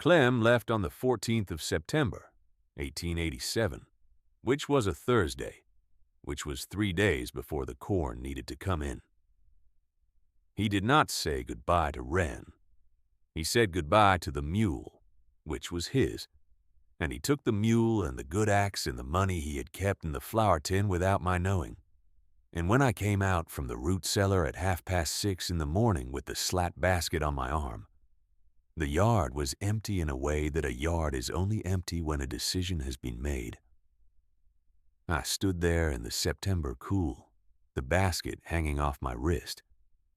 Clem left on the 14th of September, 1887, which was a Thursday, which was 3 days before the corn needed to come in. He did not say goodbye to Wren. He said goodbye to the mule, which was his, and he took the mule and the good axe and the money he had kept in the flour tin without my knowing. And when I came out from the root cellar at 6:30 in the morning with the slat basket on my arm, the yard was empty in a way that a yard is only empty when a decision has been made. I stood there in the September cool, the basket hanging off my wrist,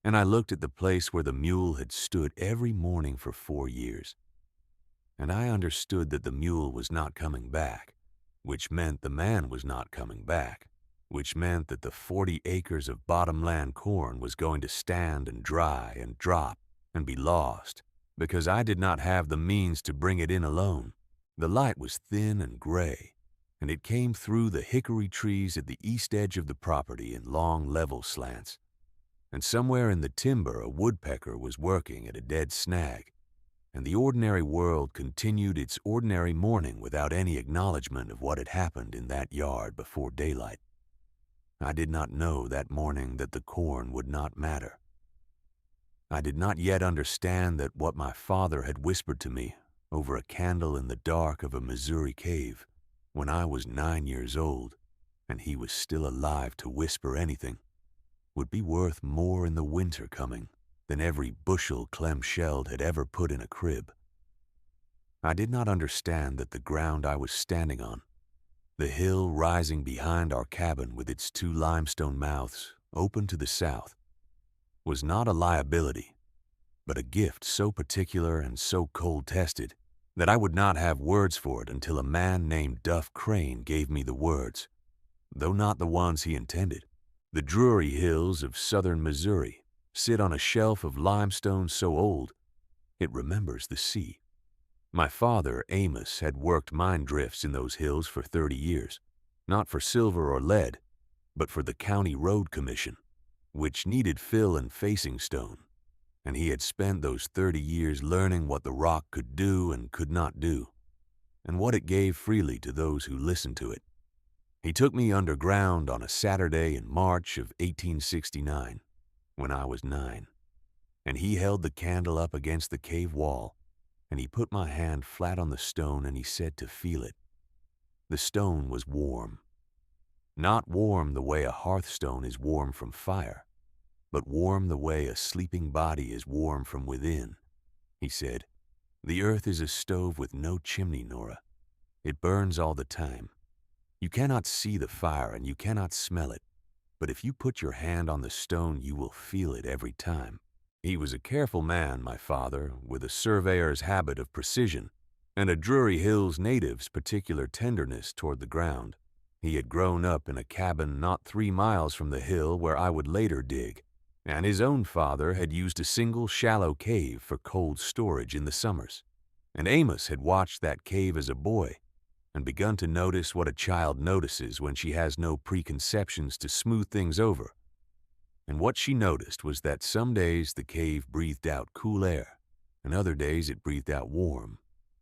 and I looked at the place where the mule had stood every morning for 4 years. And I understood that the mule was not coming back, which meant the man was not coming back, which meant that the 40 acres of bottomland corn was going to stand and dry and drop and be lost, because I did not have the means to bring it in alone. The light was thin and gray, and it came through the hickory trees at the east edge of the property in long level slants. And somewhere in the timber a woodpecker was working at a dead snag, and the ordinary world continued its ordinary morning without any acknowledgement of what had happened in that yard before daylight. I did not know that morning that the corn would not matter. I did not yet understand that what my father had whispered to me over a candle in the dark of a Missouri cave when I was 9 years old, and he was still alive to whisper anything, would be worth more in the winter coming than every bushel Clem Sheld had ever put in a crib. I did not understand that the ground I was standing on, the hill rising behind our cabin with its 2 limestone mouths open to the south, was not a liability, but a gift so particular and so cold-tested that I would not have words for it until a man named Duff Crane gave me the words, though not the ones he intended. The Drury Hills of southern Missouri sit on a shelf of limestone so old it remembers the sea. My father, Amos, had worked mine drifts in those hills for 30 years, not for silver or lead, but for the County Road Commission, which needed fill and facing stone, and he had spent those 30 years learning what the rock could do and could not do, and what it gave freely to those who listened to it. He took me underground on a Saturday in March of 1869, when I was 9, and he held the candle up against the cave wall, and he put my hand flat on the stone and he said to feel it. The stone was warm. Not warm the way a hearthstone is warm from fire, but warm the way a sleeping body is warm from within. He said, "The earth is a stove with no chimney, Nora. It burns all the time. You cannot see the fire and you cannot smell it, but if you put your hand on the stone, you will feel it every time." He was a careful man, my father, with a surveyor's habit of precision and a Drury Hills native's particular tenderness toward the ground. He had grown up in a cabin not 3 miles from the hill where I would later dig, and his own father had used a single shallow cave for cold storage in the summers. And Amos had watched that cave as a boy and begun to notice what a child notices when she has no preconceptions to smooth things over. And what she noticed was that some days the cave breathed out cool air, and other days it breathed out warm,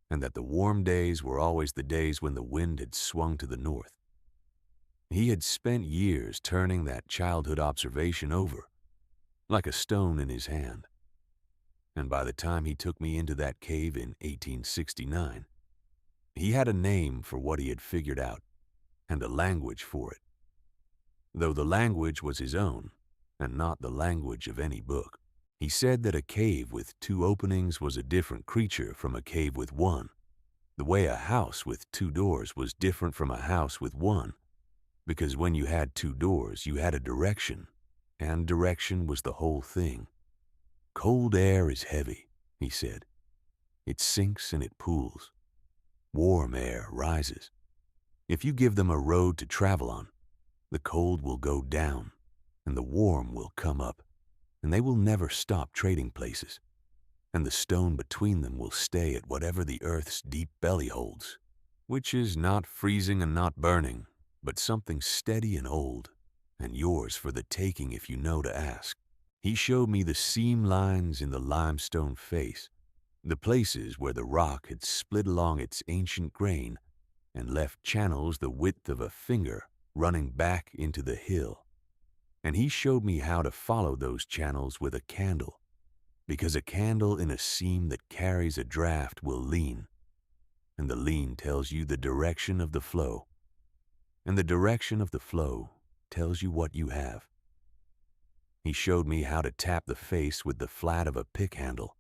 and that the warm days were always the days when the wind had swung to the north. He had spent years turning that childhood observation over, like a stone in his hand. And by the time he took me into that cave in 1869, he had a name for what he had figured out, and a language for it, though the language was his own, and not the language of any book. He said that a cave with 2 openings was a different creature from a cave with 1, the way a house with 2 doors was different from a house with 1, because when you had 2 doors, you had a direction, and direction was the whole thing. Cold air is heavy, he said. It sinks and it pools. Warm air rises. If you give them a road to travel on, the cold will go down, and the warm will come up, and they will never stop trading places, and the stone between them will stay at whatever the earth's deep belly holds, which is not freezing and not burning, but something steady and old, and yours for the taking if you know to ask. He showed me the seam lines in the limestone face, The places where the rock had split along its ancient grain and left channels the width of a finger running back into the hill. And he showed me how to follow those channels with a candle, because a candle in a seam that carries a draft will lean, and the lean tells you the direction of the flow, and the direction of the flow tells you what you have. He showed me how to tap the face with the flat of a pick handle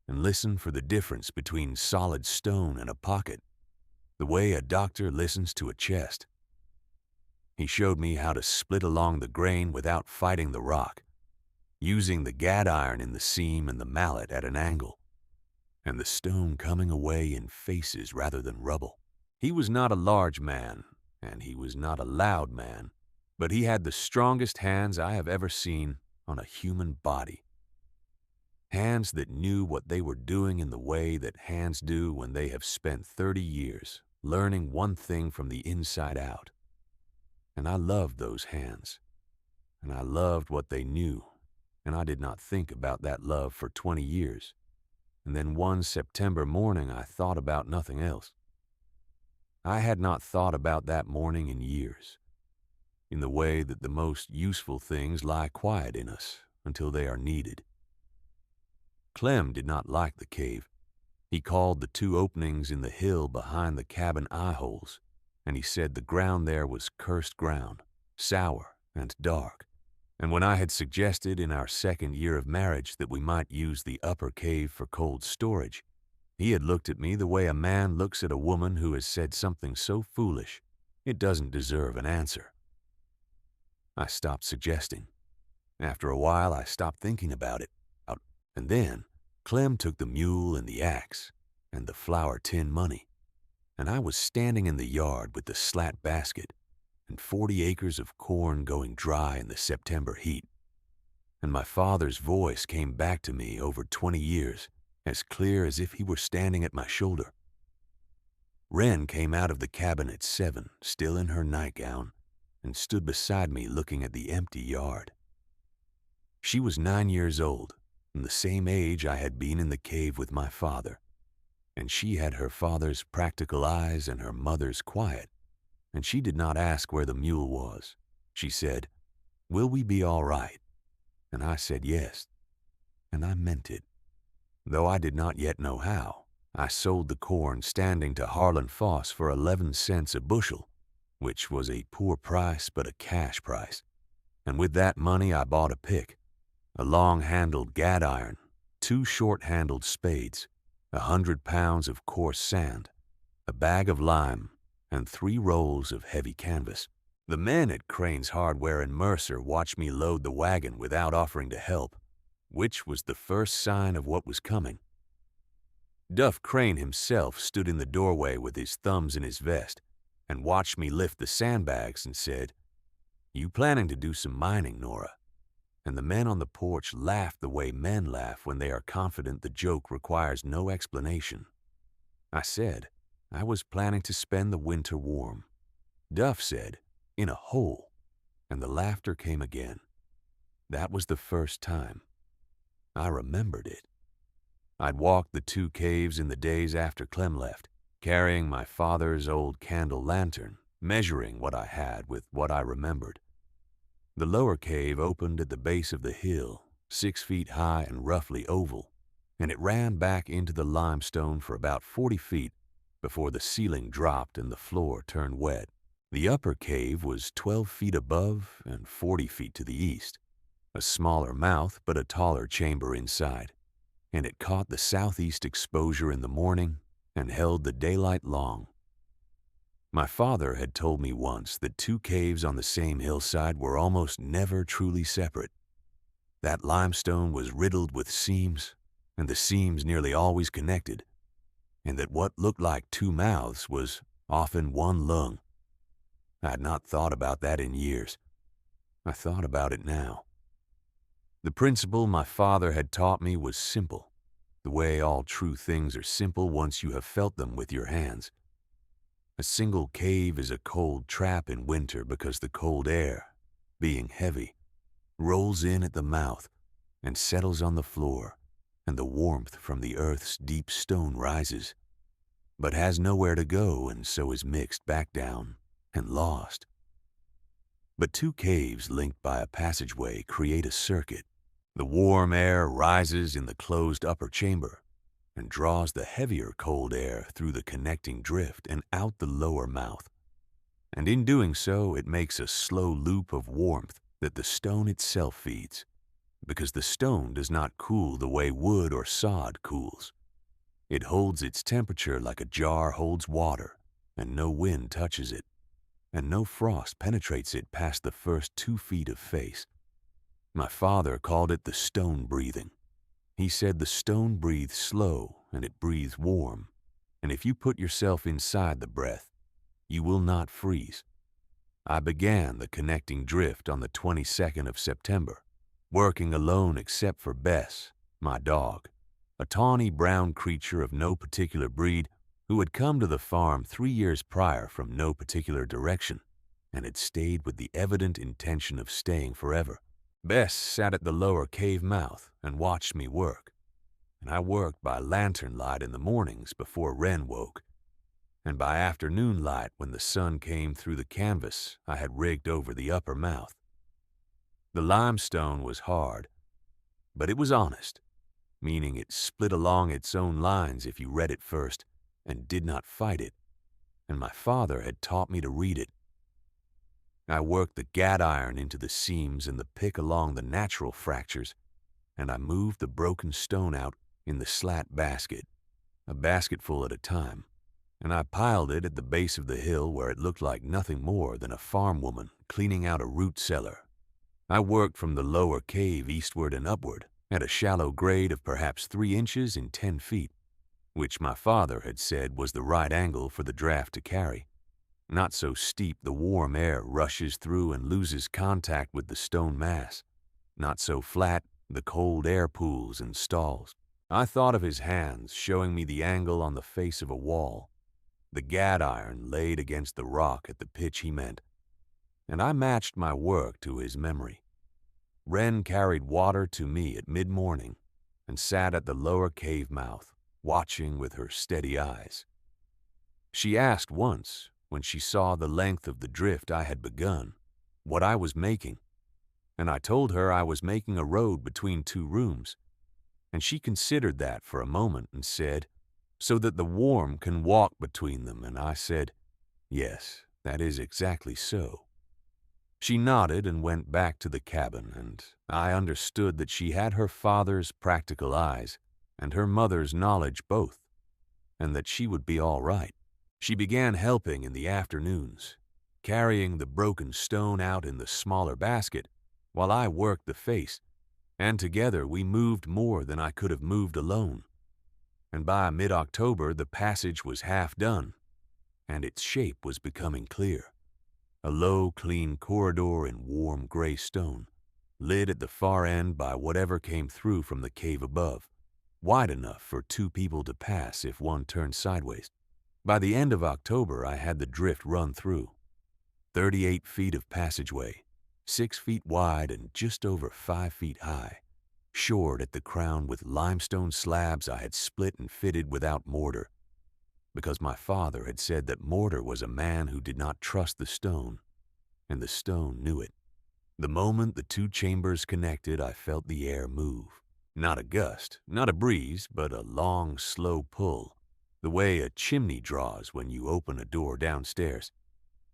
and listen for the difference between solid stone and a pocket, the way a doctor listens to a chest. He showed me how to split along the grain without fighting the rock, using the gad iron in the seam and the mallet at an angle, and the stone coming away in faces rather than rubble. He was not a large man, and he was not a loud man, but he had the strongest hands I have ever seen on a human body. Hands that knew what they were doing in the way that hands do when they have spent 30 years learning one thing from the inside out. And I loved those hands, and I loved what they knew, and I did not think about that love for 20 years. And then one September morning I thought about nothing else. I had not thought about that morning in years, in the way that the most useful things lie quiet in us until they are needed. Clem did not like the cave. He called the two openings in the hill behind the cabin eye-holes, and he said the ground there was cursed ground, sour and dark. And when I had suggested in our second year of marriage that we might use the upper cave for cold storage, he had looked at me the way a man looks at a woman who has said something so foolish it doesn't deserve an answer. I stopped suggesting. After a while, I stopped thinking about it. And then Clem took the mule and the axe and the flour tin money, and I was standing in the yard with the slat basket and 40 acres of corn going dry in the September heat. And my father's voice came back to me over 20 years, as clear as if he were standing at my shoulder. Wren came out of the cabin at 7, still in her nightgown, and stood beside me looking at the empty yard. She was 9 years old, and the same age I had been in the cave with my father, and she had her father's practical eyes and her mother's quiet, and she did not ask where the mule was. She said, "Will we be all right?" And I said yes, and I meant it. Though I did not yet know how, I sold the corn standing to Harlan Foss for 11 cents a bushel, which was a poor price but a cash price, and with that money I bought a pick, a long-handled gad iron, 2 short-handled spades, 100 pounds of coarse sand, a bag of lime, and 3 rolls of heavy canvas. The men at Crane's Hardware in Mercer watched me load the wagon without offering to help, which was the first sign of what was coming. Duff Crane himself stood in the doorway with his thumbs in his vest and watched me lift the sandbags and said, "You planning to do some mining, Nora?" And the men on the porch laughed the way men laugh when they are confident the joke requires no explanation. I said, I was planning to spend the winter warm. Duff said, "In a hole," and the laughter came again. That was the first time. I remembered it. I'd walked the 2 caves in the days after Clem left, carrying my father's old candle lantern, measuring what I had with what I remembered. The lower cave opened at the base of the hill, 6 feet high and roughly oval, and it ran back into the limestone for about 40 feet before the ceiling dropped and the floor turned wet. The upper cave was 12 feet above and 40 feet to the east, a smaller mouth but a taller chamber inside, and it caught the southeast exposure in the morning and held the daylight long. My father had told me once that 2 caves on the same hillside were almost never truly separate. That limestone was riddled with seams, and the seams nearly always connected, and that what looked like 2 mouths was often 1 lung. I had not thought about that in years. I thought about it now. The principle my father had taught me was simple, the way all true things are simple once you have felt them with your hands. A single cave is a cold trap in winter because the cold air, being heavy, rolls in at the mouth and settles on the floor, and the warmth from the earth's deep stone rises, but has nowhere to go and so is mixed back down and lost. But two caves linked by a passageway create a circuit. The warm air rises in the closed upper chamber and draws the heavier cold air through the connecting drift and out the lower mouth. And in doing so, it makes a slow loop of warmth that the stone itself feeds, because the stone does not cool the way wood or sod cools. It holds its temperature like a jar holds water, and no wind touches it, and no frost penetrates it past the first 2 feet of face. My father called it the stone breathing. He said the stone breathes slow and it breathes warm, and if you put yourself inside the breath, you will not freeze. I began the connecting drift on the 22nd of September, working alone except for Bess, my dog, a tawny brown creature of no particular breed who had come to the farm 3 years prior from no particular direction and had stayed with the evident intention of staying forever. Bess sat at the lower cave mouth and watched me work, and I worked by lantern light in the mornings before Wren woke, and by afternoon light when the sun came through the canvas I had rigged over the upper mouth. The limestone was hard, but it was honest, meaning it split along its own lines if you read it first and did not fight it, and my father had taught me to read it. I worked the gat iron into the seams and the pick along the natural fractures, and I moved the broken stone out in the slat basket, a basketful at a time, and I piled it at the base of the hill where it looked like nothing more than a farm woman cleaning out a root cellar. I worked from the lower cave eastward and upward at a shallow grade of perhaps 3 inches in 10 feet, which my father had said was the right angle for the draft to carry. Not so steep the warm air rushes through and loses contact with the stone mass. Not so flat the cold air pools and stalls. I thought of his hands showing me the angle on the face of a wall, the gat iron laid against the rock at the pitch he meant, and I matched my work to his memory. Wren carried water to me at mid-morning and sat at the lower cave mouth, watching with her steady eyes. She asked once, when she saw the length of the drift I had begun, what I was making, and I told her I was making a road between 2 rooms, and she considered that for a moment and said, "So that the warm can walk between them," and I said, "Yes, that is exactly so." She nodded and went back to the cabin, and I understood that she had her father's practical eyes and her mother's knowledge both, and that she would be all right. She began helping in the afternoons, carrying the broken stone out in the smaller basket while I worked the face, and together we moved more than I could have moved alone. And by mid-October the passage was half done, and its shape was becoming clear. A low, clean corridor in warm gray stone, lit at the far end by whatever came through from the cave above, wide enough for 2 people to pass if one turned sideways. By the end of October, I had the drift run through. 38 feet of passageway, 6 feet wide and just over 5 feet high, shored at the crown with limestone slabs I had split and fitted without mortar, because my father had said that mortar was a man who did not trust the stone, and the stone knew it. The moment the 2 chambers connected, I felt the air move. Not a gust, not a breeze, but a long, slow pull, the way a chimney draws when you open a door downstairs,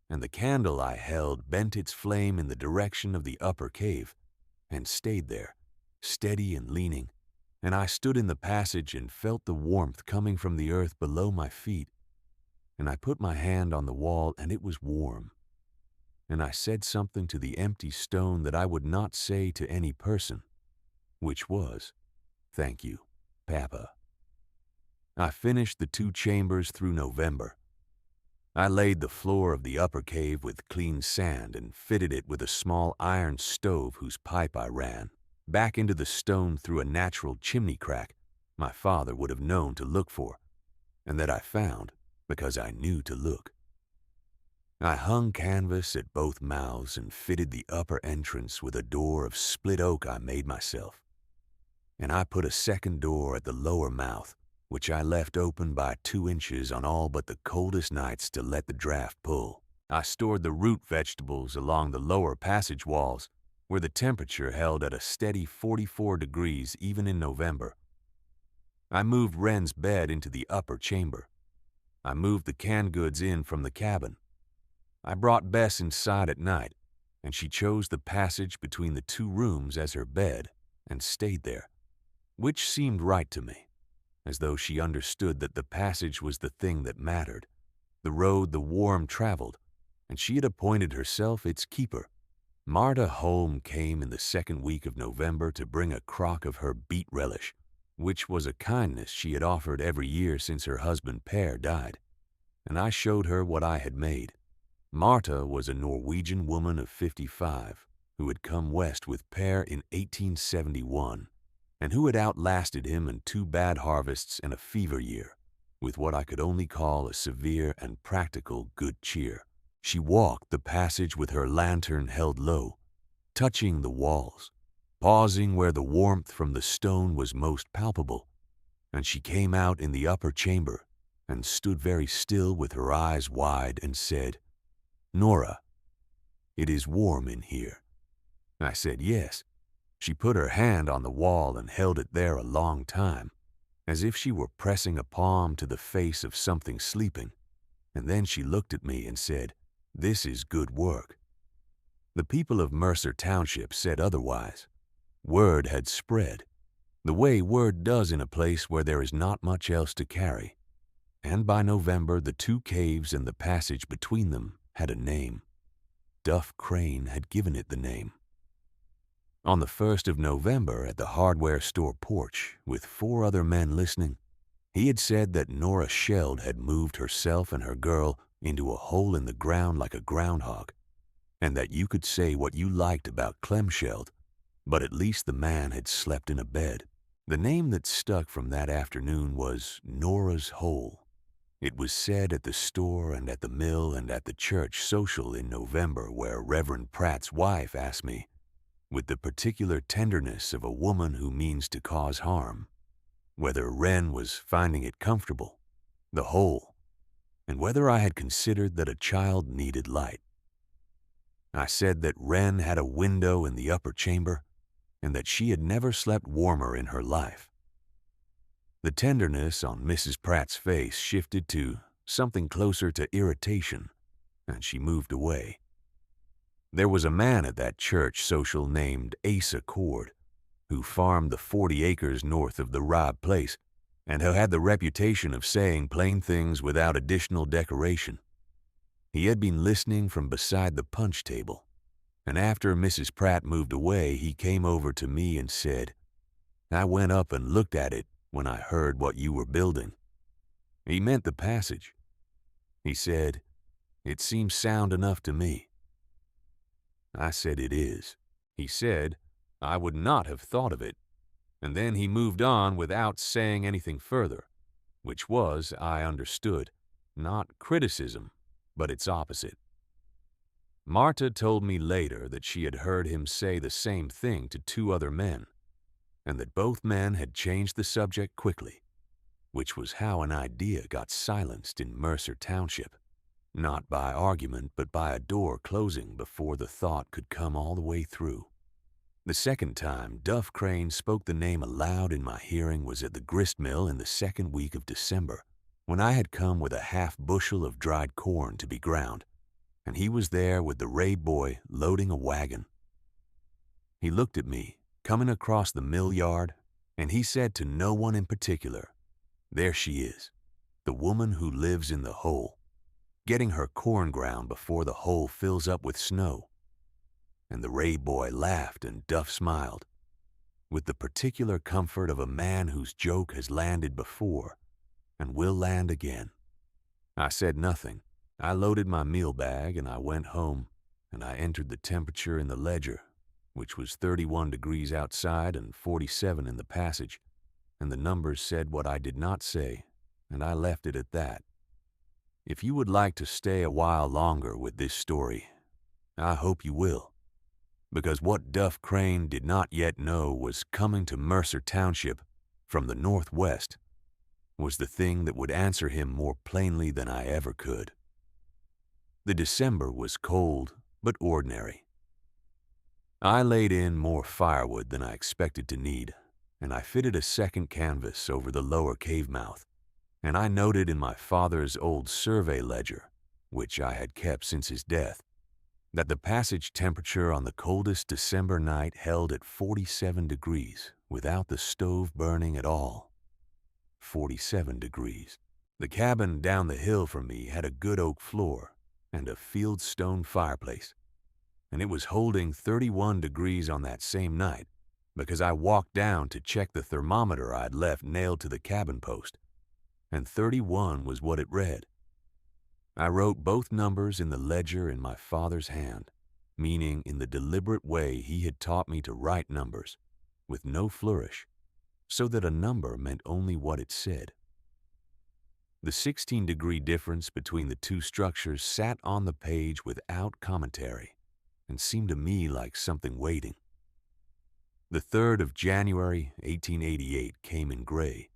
and the candle I held bent its flame in the direction of the upper cave, and stayed there, steady and leaning, and I stood in the passage and felt the warmth coming from the earth below my feet, and I put my hand on the wall and it was warm, and I said something to the empty stone that I would not say to any person, which was, "Thank you, Papa." I finished the 2 chambers through November. I laid the floor of the upper cave with clean sand and fitted it with a small iron stove whose pipe I ran back into the stone through a natural chimney crack my father would have known to look for, and that I found because I knew to look. I hung canvas at both mouths and fitted the upper entrance with a door of split oak I made myself. and I put a second door at the lower mouth, which I left open by 2 inches on all but the coldest nights to let the draft pull. I stored the root vegetables along the lower passage walls, where the temperature held at a steady 44 degrees even in November. I moved Wren's bed into the upper chamber. I moved the canned goods in from the cabin. I brought Bess inside at night, and she chose the passage between the 2 rooms as her bed and stayed there, which seemed right to me, as though she understood that the passage was the thing that mattered, the road the Warm traveled, and she had appointed herself its keeper. Marta Holm came in the 2nd week of November to bring a crock of her beet relish, which was a kindness she had offered every year since her husband Per died, and I showed her what I had made. Marta was a Norwegian woman of 55 who had come west with Per in 1871 and who had outlasted him in 2 bad harvests and a fever year, with what I could only call a severe and practical good cheer. She walked the passage with her lantern held low, touching the walls, pausing where the warmth from the stone was most palpable, and she came out in the upper chamber and stood very still with her eyes wide and said, "Nora, it is warm in here." I said yes. She put her hand on the wall and held it there a long time, as if she were pressing a palm to the face of something sleeping, and then she looked at me and said, "This is good work." The people of Mercer Township said otherwise. Word had spread, the way word does in a place where there is not much else to carry, and by November the 2 caves and the passage between them had a name. Duff Crane had given it the name. On the 1st of November at the hardware store porch, with 4 other men listening, he had said that Nora Sheld had moved herself and her girl into a hole in the ground like a groundhog, and that you could say what you liked about Clem Sheld, but at least the man had slept in a bed. The name that stuck from that afternoon was Nora's Hole. It was said at the store and at the mill and at the church social in November, where Reverend Pratt's wife asked me, with the particular tenderness of a woman who means to cause harm, whether Wren was finding it comfortable, the hole, and whether I had considered that a child needed light. I said that Wren had a window in the upper chamber, and that she had never slept warmer in her life. The tenderness on Mrs. Pratt's face shifted to something closer to irritation, and she moved away. There was a man at that church social named Asa Cord, who farmed the 40 acres north of the Robb place, and who had the reputation of saying plain things without additional decoration. He had been listening from beside the punch table, and after Mrs. Pratt moved away, he came over to me and said, "I went up and looked at it when I heard what you were building." He meant the passage. He said, "It seems sound enough to me." I said, "It is." He said, "I would not have thought of it," and then he moved on without saying anything further, which was, I understood, not criticism, but its opposite. Marta told me later that she had heard him say the same thing to 2 other men, and that both men had changed the subject quickly, which was how an idea got silenced in Mercer Township, not by argument but by a door closing before the thought could come all the way through. The second time Duff Crane spoke the name aloud in my hearing was at the grist mill in the 2nd week of December, when I had come with a half bushel of dried corn to be ground, and he was there with the Ray boy loading a wagon. He looked at me, coming across the mill yard, and he said to no one in particular, "There she is, the woman who lives in the hole, getting her corn ground before the hole fills up with snow." And the Ray boy laughed and Duff smiled, with the particular comfort of a man whose joke has landed before and will land again. I said nothing. I loaded my meal bag and I went home, and I entered the temperature in the ledger, which was 31 degrees outside and 47 in the passage, and the numbers said what I did not say, and I left it at that. If you would like to stay a while longer with this story, I hope you will. because what Duff Crane did not yet know was coming to Mercer Township from the northwest was the thing that would answer him more plainly than I ever could. The December was cold but ordinary. I laid in more firewood than I expected to need, and I fitted a second canvas over the lower cave mouth, and I noted in my father's old survey ledger, which I had kept since his death, that the passage temperature on the coldest December night held at 47 degrees without the stove burning at all. 47 degrees. The cabin down the hill from me had a good oak floor and a fieldstone fireplace, and it was holding 31 degrees on that same night because I walked down to check the thermometer I'd left nailed to the cabin post, and 31 was what it read. I wrote both numbers in the ledger in my father's hand, meaning in the deliberate way he had taught me to write numbers, with no flourish, so that a number meant only what it said. The 16-degree difference between the two structures sat on the page without commentary and seemed to me like something waiting. The 3rd of January, 1888 came in gray.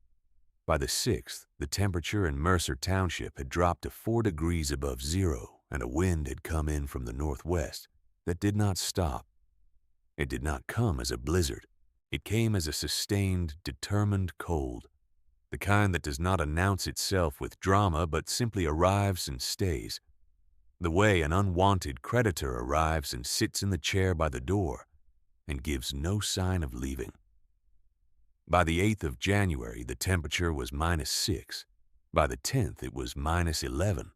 By the 6th, the temperature in Mercer Township had dropped to 4 degrees above zero, and a wind had come in from the northwest that did not stop. It did not come as a blizzard. It came as a sustained, determined cold, the kind that does not announce itself with drama but simply arrives and stays, the way an unwanted creditor arrives and sits in the chair by the door and gives no sign of leaving. By the 8th of January, the temperature was -6. By the 10th, it was -11.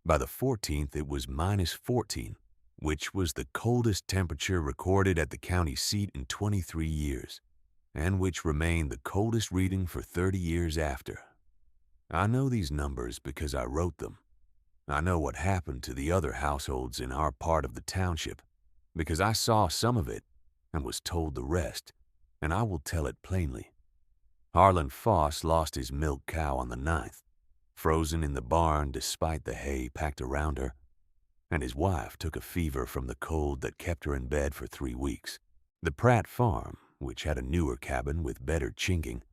By the 14th, it was -14, which was the coldest temperature recorded at the county seat in 23 years, and which remained the coldest reading for 30 years after. I know these numbers because I wrote them. I know what happened to the other households in our part of the township because I saw some of it and was told the rest, and I will tell it plainly. Harlan Foss lost his milk cow on the 9th, frozen in the barn despite the hay packed around her, and his wife took a fever from the cold that kept her in bed for 3 weeks. The Pratt farm, which had a newer cabin with better chinking,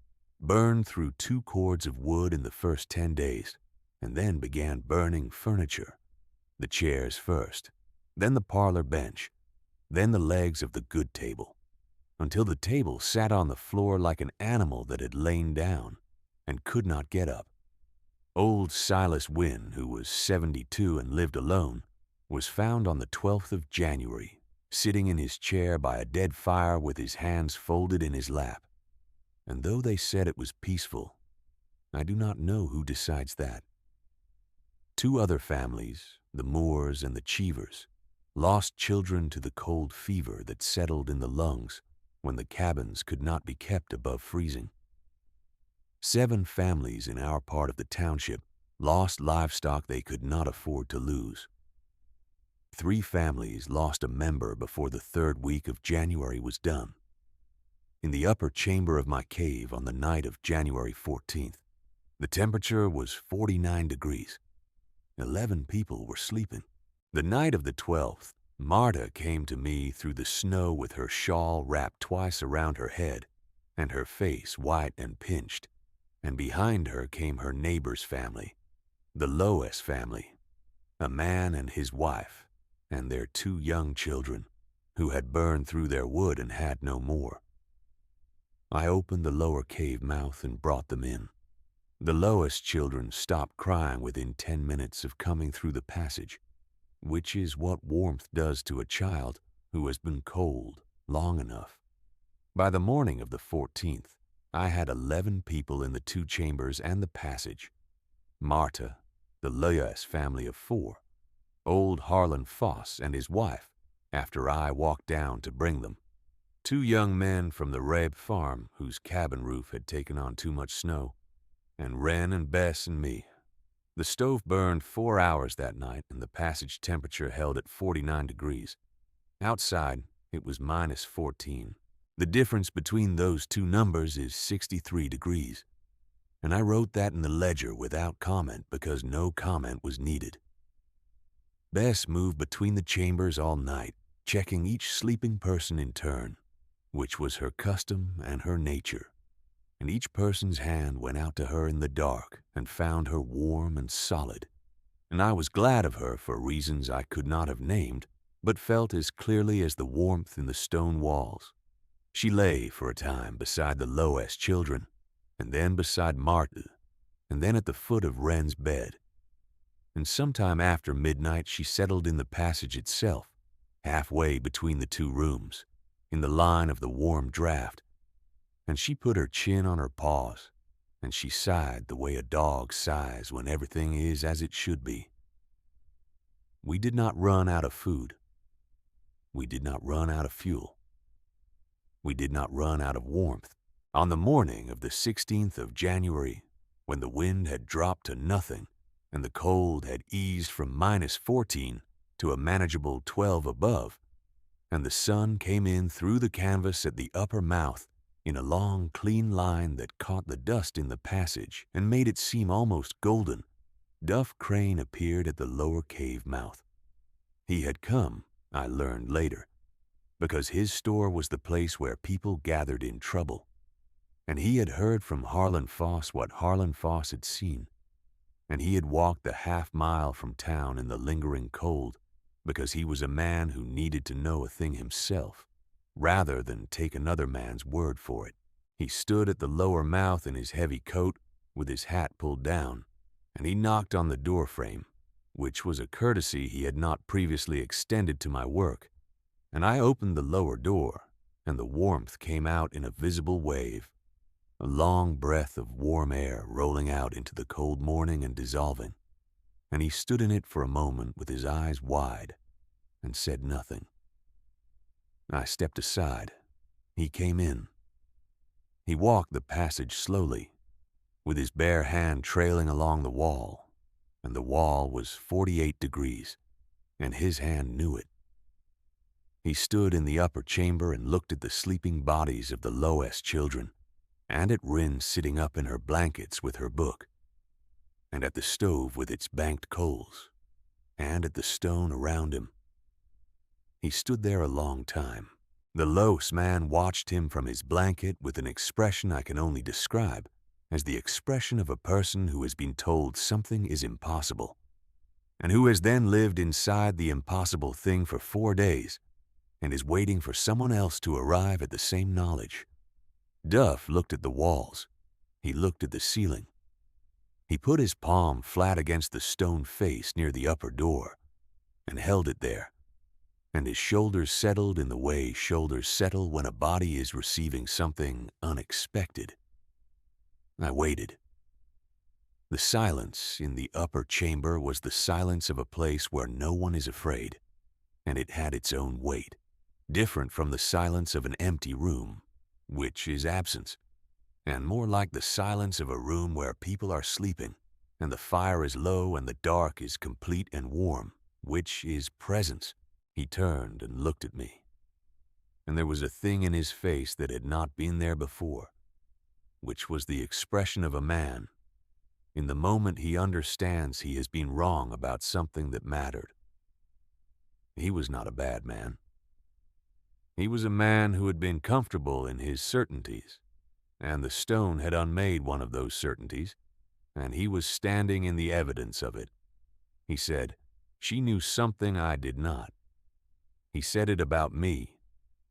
burned through 2 cords of wood in the first 10 days, and then began burning furniture. The chairs first, then the parlor bench, then the legs of the good table, until the table sat on the floor like an animal that had lain down and could not get up. Old Silas Wynn, who was 72 and lived alone, was found on the 12th of January, sitting in his chair by a dead fire with his hands folded in his lap. And though they said it was peaceful, I do not know who decides that. 2 other families, the Moores and the Cheevers, lost children to the cold fever that settled in the lungs when the cabins could not be kept above freezing. 7 families in our part of the township lost livestock they could not afford to lose. 3 families lost a member before the 3rd week of January was done. In the upper chamber of my cave on the night of January 14th, the temperature was 49 degrees. 11 people were sleeping. The night of the 12th, Marta came to me through the snow with her shawl wrapped twice around her head and her face white and pinched, and behind her came her neighbor's family, the Loess family, a man and his wife, and their 2 young children, who had burned through their wood and had no more. I opened the lower cave mouth and brought them in. The Loess children stopped crying within 10 minutes of coming through the passage, which is what warmth does to a child who has been cold long enough. By the morning of the 14th, I had 11 people in the 2 chambers and the passage. Marta, the Loess family of 4, old Harlan Foss and his wife, after I walked down to bring them, 2 young men from the Reb farm whose cabin roof had taken on too much snow, and Wren and Bess and me. The stove burned 4 hours that night, and the passage temperature held at 49 degrees. Outside, it was -14. The difference between those 2 numbers is 63 degrees, and I wrote that in the ledger without comment because no comment was needed. Bess moved between the chambers all night, checking each sleeping person in turn, which was her custom and her nature. And each person's hand went out to her in the dark and found her warm and solid. And I was glad of her for reasons I could not have named, but felt as clearly as the warmth in the stone walls. She lay for a time beside the Loess children, and then beside Martha, and then at the foot of Wren's bed. And sometime after midnight she settled in the passage itself, halfway between the two rooms, in the line of the warm draft, and she put her chin on her paws, and she sighed the way a dog sighs when everything is as it should be. We did not run out of food. We did not run out of fuel. We did not run out of warmth. On the morning of the 16th of January, when the wind had dropped to nothing and the cold had eased from -14 to a manageable 12 above, and the sun came in through the canvas at the upper mouth in a long, clean line that caught the dust in the passage and made it seem almost golden, Duff Crane appeared at the lower cave mouth. He had come, I learned later, because his store was the place where people gathered in trouble, and he had heard from Harlan Foss what Harlan Foss had seen, and he had walked the half-mile from town in the lingering cold because he was a man who needed to know a thing himself, rather than take another man's word for it. He stood at the lower mouth in his heavy coat with his hat pulled down, and he knocked on the door frame, which was a courtesy he had not previously extended to my work, and I opened the lower door, and the warmth came out in a visible wave, a long breath of warm air rolling out into the cold morning and dissolving, and he stood in it for a moment with his eyes wide and said nothing. I stepped aside. He came in. He walked the passage slowly, with his bare hand trailing along the wall, and the wall was 48 degrees, and his hand knew it. He stood in the upper chamber and looked at the sleeping bodies of the Loess children, and at Wren sitting up in her blankets with her book, and at the stove with its banked coals, and at the stone around him. He stood there a long time. The Loess man watched him from his blanket with an expression I can only describe as the expression of a person who has been told something is impossible, and who has then lived inside the impossible thing for 4 days and is waiting for someone else to arrive at the same knowledge. Duff looked at the walls. He looked at the ceiling. He put his palm flat against the stone face near the upper door and held it there, and his shoulders settled in the way shoulders settle when a body is receiving something unexpected. I waited. The silence in the upper chamber was the silence of a place where no one is afraid, and it had its own weight, different from the silence of an empty room, which is absence, and more like the silence of a room where people are sleeping, and the fire is low and the dark is complete and warm, which is presence. He turned and looked at me, and there was a thing in his face that had not been there before, which was the expression of a man in the moment he understands he has been wrong about something that mattered. He was not a bad man. He was a man who had been comfortable in his certainties, and the stone had unmade one of those certainties, and he was standing in the evidence of it. He said, "She knew something I did not." He said it about me,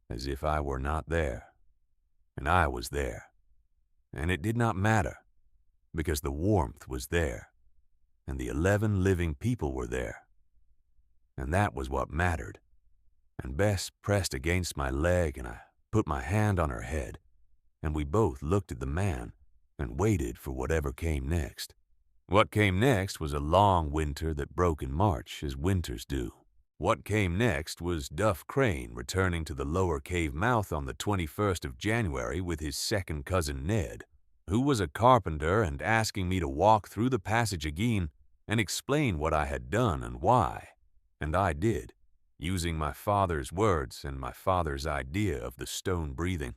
as if I were not there, and I was there, and it did not matter, because the warmth was there, and the 11 living people were there, and that was what mattered. And Bess pressed against my leg, and I put my hand on her head, and we both looked at the man and waited for whatever came next. What came next was a long winter that broke in March, as winters do. What came next was Duff Crane returning to the lower cave mouth on the 21st of January with his second cousin Ned, who was a carpenter, and asking me to walk through the passage again and explain what I had done and why. And I did, using my father's words and my father's idea of the stone breathing.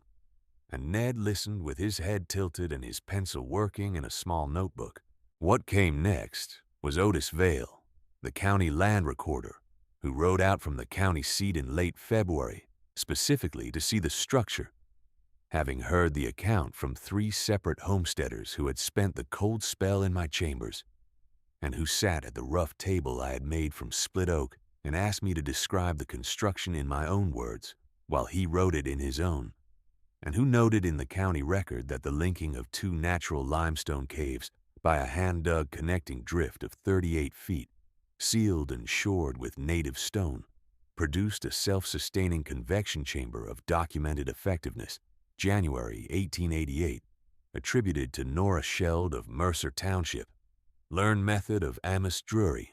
And Ned listened with his head tilted and his pencil working in a small notebook. What came next was Otis Vale, the county land recorder, who rode out from the county seat in late February, specifically to see the structure, having heard the account from 3 separate homesteaders who had spent the cold spell in my chambers, and who sat at the rough table I had made from split oak and asked me to describe the construction in my own words, while he wrote it in his own, and who noted in the county record that the linking of 2 natural limestone caves by a hand-dug connecting drift of 38 feet, sealed and shored with native stone, produced a self-sustaining convection chamber of documented effectiveness, January 1888, attributed to Nora Sheld of Mercer Township. Learned method of Amos Drury,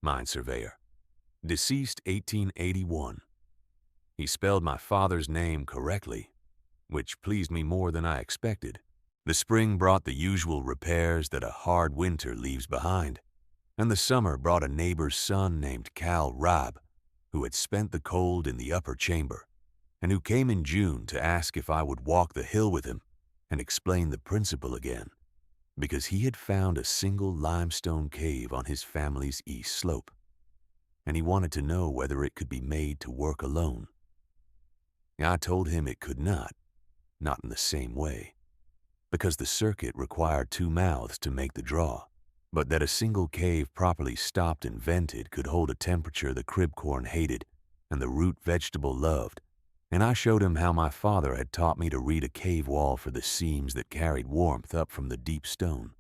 mine surveyor. Deceased 1881. He spelled my father's name correctly, which pleased me more than I expected. The spring brought the usual repairs that a hard winter leaves behind, and the summer brought a neighbor's son named Cal Robb, who had spent the cold in the upper chamber, and who came in June to ask if I would walk the hill with him and explain the principle again, because he had found a single limestone cave on his family's east slope, and he wanted to know whether it could be made to work alone. I told him it could not in the same way, because the circuit required 2 mouths to make the draw, but that a single cave properly stopped and vented could hold a temperature the crib corn hated and the root vegetable loved, and I showed him how my father had taught me to read a cave wall for the seams that carried warmth up from the deep stone.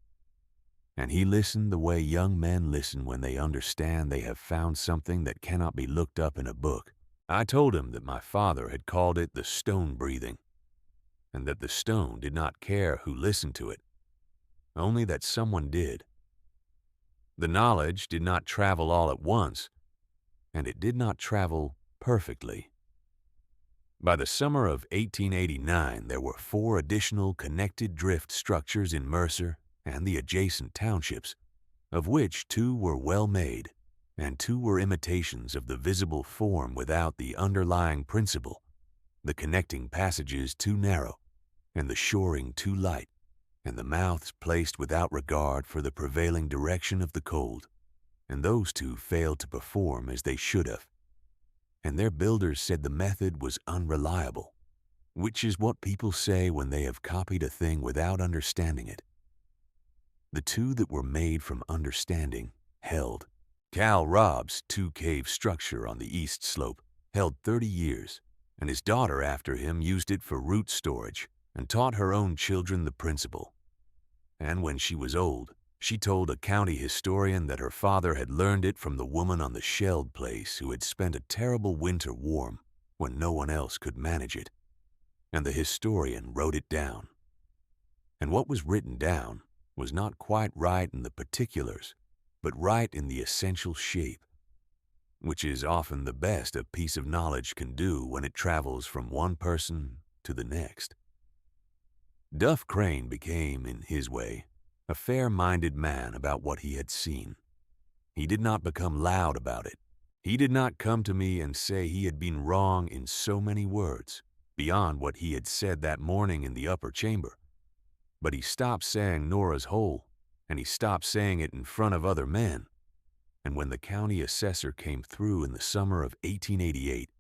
And he listened the way young men listen when they understand they have found something that cannot be looked up in a book. I told him that my father had called it the stone breathing, and that the stone did not care who listened to it, only that someone did. The knowledge did not travel all at once, and it did not travel perfectly. By the summer of 1889, there were 4 additional connected drift structures in Mercer and the adjacent townships, of which 2 were well made, and 2 were imitations of the visible form without the underlying principle, the connecting passages too narrow, and the shoring too light, and the mouths placed without regard for the prevailing direction of the cold, and those 2 failed to perform as they should have, and their builders said the method was unreliable, which is what people say when they have copied a thing without understanding it. The 2 that were made from understanding held. Cal Robb's 2-cave structure on the east slope held 30 years, and his daughter after him used it for root storage and taught her own children the principle. And when she was old, she told a county historian that her father had learned it from the woman on the Sheld place who had spent a terrible winter warm when no one else could manage it. And the historian wrote it down. And what was written down was not quite right in the particulars, but right in the essential shape, which is often the best a piece of knowledge can do when it travels from one person to the next. Duff Crane became, in his way, a fair-minded man about what he had seen. He did not become loud about it. He did not come to me and say he had been wrong in so many words, beyond what he had said that morning in the upper chamber. But he stopped saying Nora's hole, and he stopped saying it in front of other men. And when the county assessor came through in the summer of 1888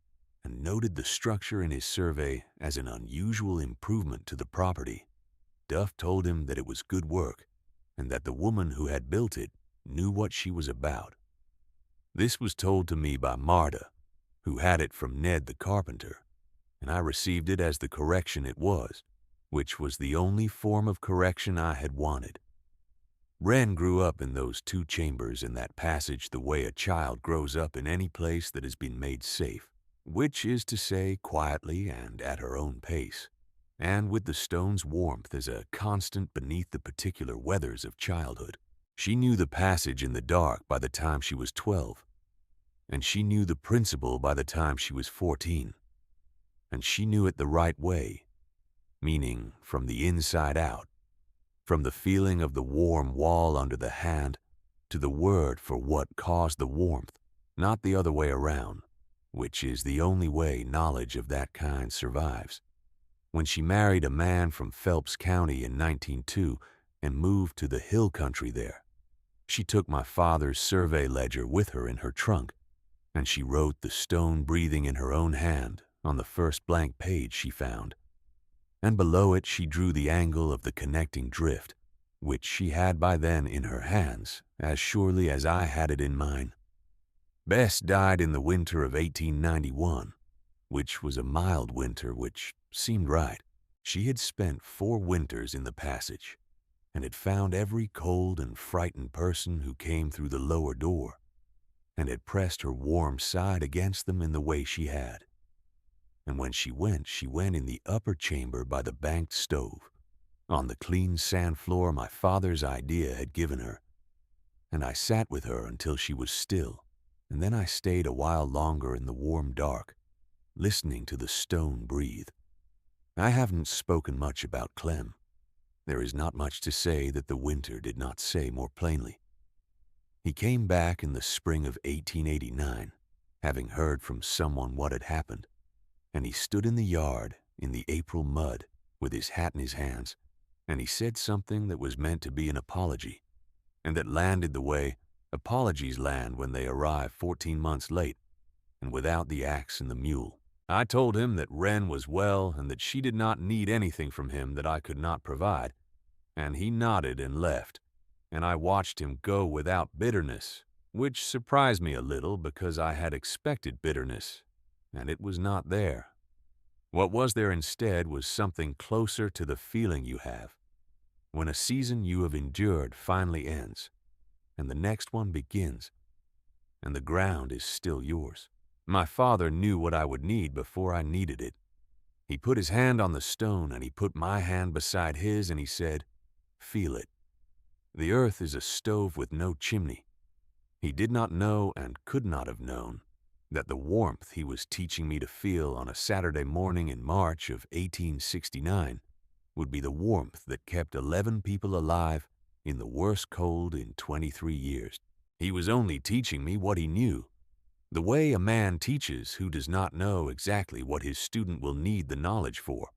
and noted the structure in his survey as an unusual improvement to the property, Duff told him that it was good work and that the woman who had built it knew what she was about. This was told to me by Marta, who had it from Ned the carpenter, and I received it as the correction it was, which was the only form of correction I had wanted. Wren grew up in those 2 chambers in that passage the way a child grows up in any place that has been made safe, which is to say quietly and at her own pace, and with the stone's warmth as a constant beneath the particular weathers of childhood. She knew the passage in the dark by the time she was 12, and she knew the principle by the time she was 14, and she knew it the right way, meaning from the inside out, from the feeling of the warm wall under the hand to the word for what caused the warmth, not the other way around, which is the only way knowledge of that kind survives. When she married a man from Phelps County in 1902 and moved to the hill country there, she took my father's survey ledger with her in her trunk, and she wrote the stone breathing in her own hand on the first blank page she found, and below it she drew the angle of the connecting drift, which she had by then in her hands as surely as I had it in mine. Bess died in the winter of 1891, which was a mild winter which seemed right. She had spent 4 winters in the passage, and had found every cold and frightened person who came through the lower door, and had pressed her warm side against them in the way she had. And when she went in the upper chamber by the banked stove, on the clean sand floor my father's idea had given her. And I sat with her until she was still, and then I stayed a while longer in the warm dark, listening to the stone breathe. I haven't spoken much about Clem. There is not much to say that the winter did not say more plainly. He came back in the spring of 1889, having heard from someone what had happened, and he stood in the yard in the April mud with his hat in his hands, and he said something that was meant to be an apology, and that landed the way apologies land when they arrive 14 months late and without the axe and the mule. I told him that Wren was well and that she did not need anything from him that I could not provide, and he nodded and left, and I watched him go without bitterness, which surprised me a little because I had expected bitterness, and it was not there. What was there instead was something closer to the feeling you have when a season you have endured finally ends, and the next one begins, and the ground is still yours. My father knew what I would need before I needed it. He put his hand on the stone, and he put my hand beside his, and he said, "Feel it. The earth is a stove with no chimney." He did not know and could not have known that the warmth he was teaching me to feel on a Saturday morning in March of 1869 would be the warmth that kept 11 people alive in the worst cold in 23 years. He was only teaching me what he knew, the way a man teaches who does not know exactly what his student will need the knowledge for,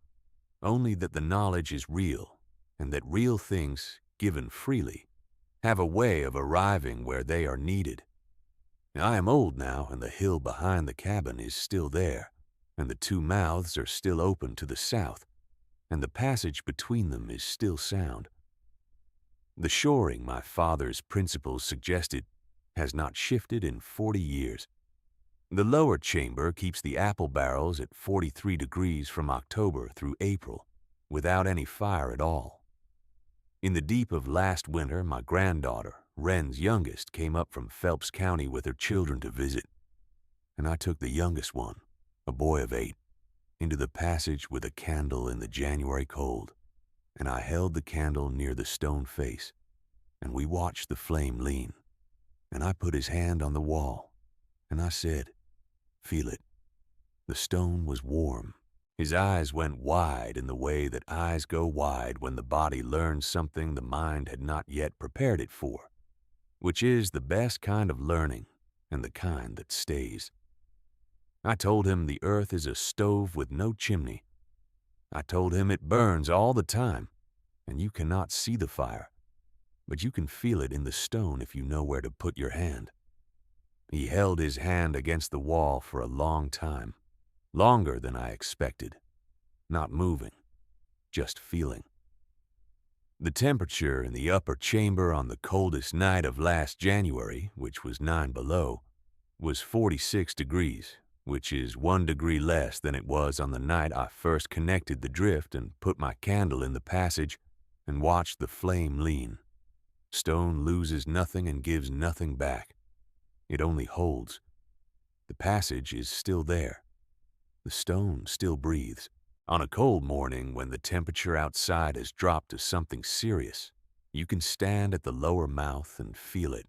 only that the knowledge is real, and that real things, given freely, have a way of arriving where they are needed. I am old now, and the hill behind the cabin is still there, and the 2 mouths are still open to the south, and the passage between them is still sound. The shoring my father's principles suggested has not shifted in 40 years. The lower chamber keeps the apple barrels at 43 degrees from October through April, without any fire at all. In the deep of last winter, my granddaughter, Wren's youngest, came up from Phelps County with her children to visit, and I took the youngest one, a boy of 8, into the passage with a candle in the January cold, and I held the candle near the stone face, and we watched the flame lean, and I put his hand on the wall, and I said, "Feel it." The stone was warm. His eyes went wide in the way that eyes go wide when the body learns something the mind had not yet prepared it for, which is the best kind of learning and the kind that stays. I told him the earth is a stove with no chimney. I told him it burns all the time, and you cannot see the fire, but you can feel it in the stone if you know where to put your hand. He held his hand against the wall for a long time, longer than I expected, not moving, just feeling. The temperature in the upper chamber on the coldest night of last January, which was 9 below, was 46 degrees, which is 1 degree less than it was on the night I first connected the drift and put my candle in the passage and watched the flame lean. Stone loses nothing and gives nothing back. It only holds. The passage is still there. The stone still breathes. On a cold morning when the temperature outside has dropped to something serious, you can stand at the lower mouth and feel it.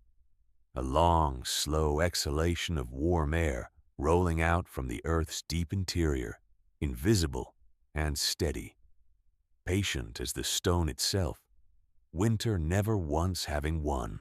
A long, slow exhalation of warm air rolling out from the earth's deep interior, invisible and steady, patient as the stone itself, winter never once having won.